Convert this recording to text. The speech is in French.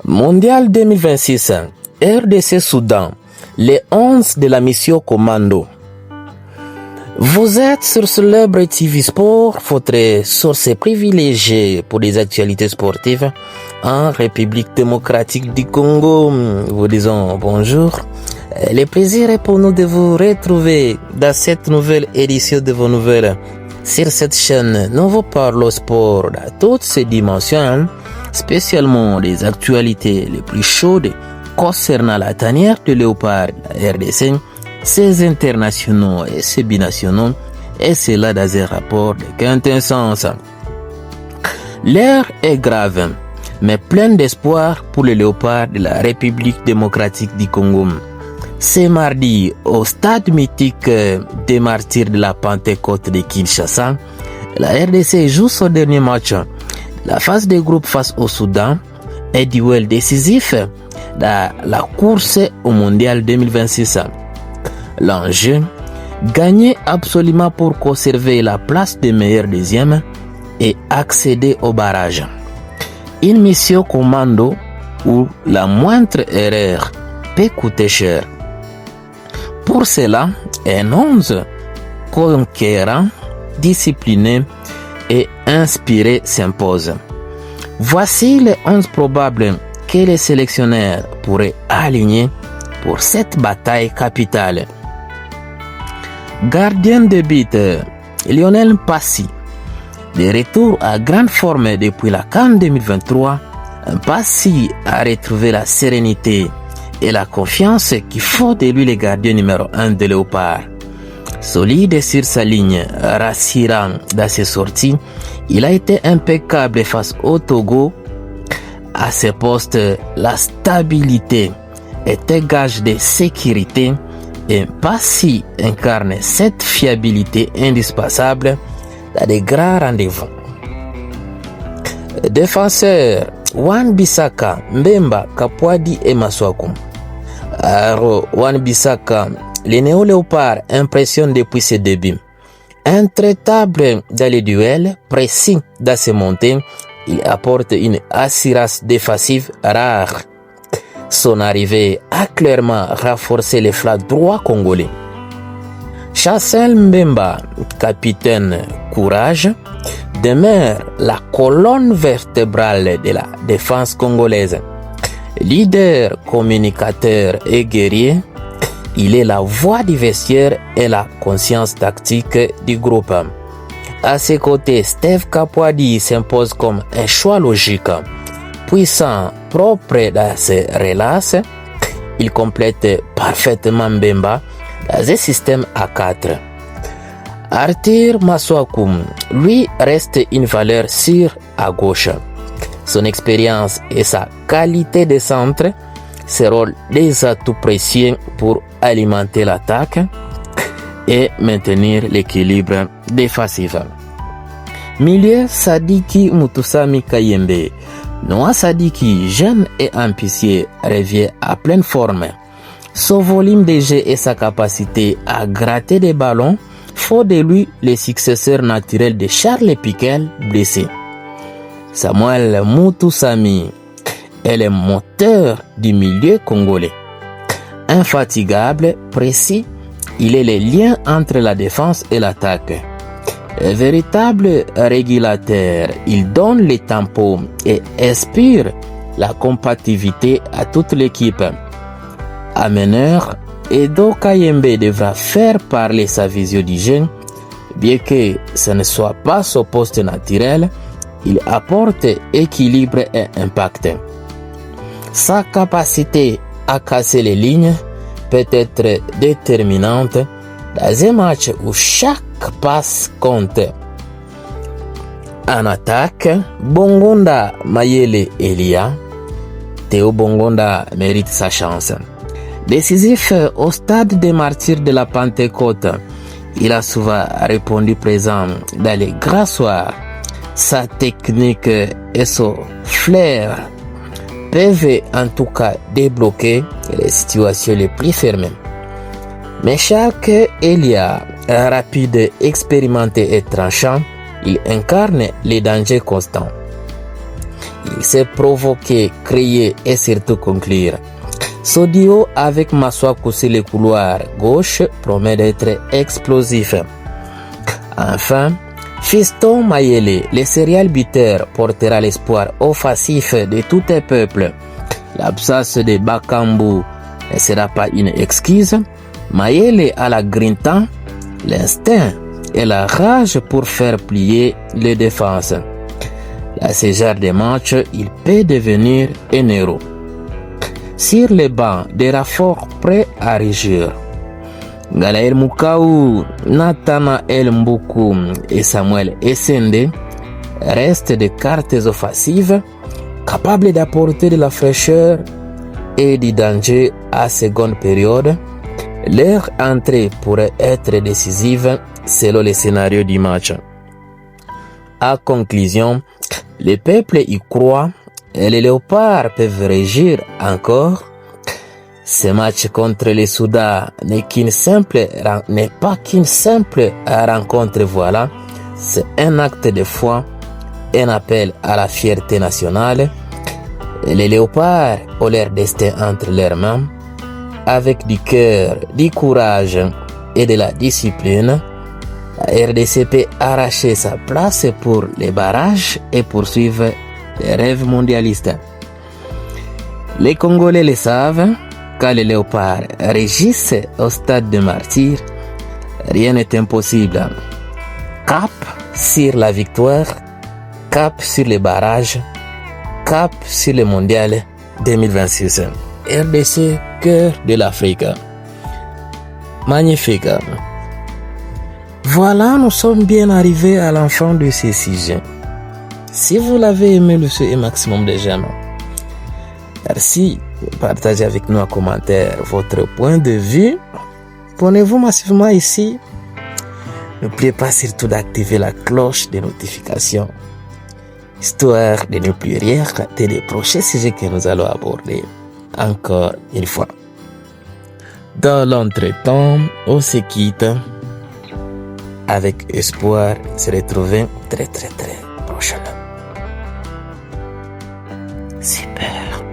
Mondial 2026, RDC Soudan, les 11 de la mission Commando. Vous êtes sur Célèbre TV Sport, votre source privilégiée pour des actualités sportives en République démocratique du Congo. Vous disons bonjour. Le plaisir est pour nous de vous retrouver dans cette nouvelle édition de vos nouvelles. Sur cette chaîne, nous vous parlons sport dans toutes ses dimensions, spécialement des actualités les plus chaudes concernant la tanière de léopard de la RDC, ses internationaux et ses binationaux, et cela dans un rapport de quintessence. L'heure est grave, mais pleine d'espoir pour le léopard de la République démocratique du Congo. C'est mardi, au stade mythique des martyrs de la Pentecôte de Kinshasa, la RDC joue son dernier match. La phase de groupe face au Soudan est duel décisif dans la course au Mondial 2026. L'enjeu, gagner absolument pour conserver la place de meilleur deuxième et accéder au barrage. Une mission commando où la moindre erreur peut coûter cher. Pour cela, un 11 conquérant, discipliné et inspiré s'impose. Voici les 11 probables que les sélectionneurs pourraient aligner pour cette bataille capitale. Gardien de but, Lionel Passy. De retour à grande forme depuis la CAN 2023, Passy a retrouvé la sérénité et la confiance qui font de lui le gardien numéro 1 de Léopard. Solide sur sa ligne, rassurant dans ses sorties, il a été impeccable face au Togo. À ses postes, la stabilité était gage de sécurité et Passy incarne cette fiabilité indispensable dans des grands rendez-vous. Défenseur, Wan-Bissaka, Mbemba, Kapwadi et Maswaku. Wan-Bissaka, le néo-léopard impressionne depuis ses débuts. Intraitable dans les duels, précis dans ses montées, il apporte une assurance défensive rare. Son arrivée a clairement renforcé les flancs droits congolais. Chancel Mbemba, capitaine courage, demeure la colonne vertébrale de la défense congolaise. Leader, communicateur et guerrier, il est la voix du vestiaire et la conscience tactique du groupe. À ses côtés, Steve Kapwadi s'impose comme un choix logique. Puissant, propre dans ses relances, il complète parfaitement Mbemba dans un système à 4. Arthur Maswaku, lui, reste une valeur sûre à gauche. Son expérience et sa qualité de centre seront des atouts précieux pour alimenter l'attaque et maintenir l'équilibre défensif. Milieu, Sadiki Mutusami Kayembe. Noah Sadiki, jeune et ambitieux, revient à pleine forme. Son volume de jeu et sa capacité à gratter des ballons font de lui le successeur naturel de Charles Piquel blessé. Samuel Mutusami est le moteur du milieu congolais. Infatigable, précis, il est le lien entre la défense et l'attaque. Un véritable régulateur, il donne le tempo et inspire la compatibilité à toute l'équipe. Ameneur, Edo Kayembe devra faire parler sa vision du jeu, bien que ce ne soit pas son poste naturel, il apporte équilibre et impact. Sa capacité à casser les lignes peut être déterminante dans un match où chaque passe compte. En attaque, Bongonda Mayele Elia. Théo Bongonda mérite sa chance. Décisif au stade des martyrs de la Pentecôte, il a souvent répondu présent dans les grands soirs. Sa technique et son flair peuvent en tout cas débloquer les situations les plus fermées. Mais chaque Elia, rapide, expérimenté et tranchant, il incarne les dangers constants. Il Il sait provoquer, créer et surtout conclure. Ce duo avec Masuaku sur le couloir gauche promet d'être explosif. Enfin, Fiston Mayele, le serial buteur, portera l'espoir offensif de tout un peuple. L'absence de Bakambu ne sera pas une excuse. Mayele a la grinta, l'instinct et la rage pour faire plier les défenses. À ce genre de match, il peut devenir un héros. Sur le banc, des renforts prêts à régir. Galaël Mukaou, Nathanaël Mboukou et Samuel Essende restent des cartes offensives capables d'apporter de la fraîcheur et du danger à seconde période. Leur entrée pourrait être décisive selon le scénario du match. À conclusion, le peuple y croit et les léopards peuvent régir encore. Ce match contre le Soudan n'est pas qu'une simple rencontre, voilà. C'est un acte de foi, un appel à la fierté nationale. Les léopards ont leur destin entre leurs mains. Avec du cœur, du courage et de la discipline, la RDC peut arracher sa place pour les barrages et poursuivre les rêves mondialistes. Les Congolais le savent. Quand les léopards régissent au stade de martyr, rien n'est impossible. Cap sur la victoire, cap sur les barrages, cap sur le mondial 2026. RDC, cœur de l'Afrique. Magnifique. Voilà, nous sommes bien arrivés à la fin de ce sujet. Si vous l'avez aimé, laissez un maximum de j'aime. Merci. Partagez avec nous en commentaire votre point de vue. Abonnez-vous massivement ici. N'oubliez pas surtout d'activer la cloche de notification, histoire de ne plus rien rater des prochains sujets que nous allons aborder encore une fois. Dans l'entretemps, on se quitte avec espoir de se retrouver très prochainement. Super.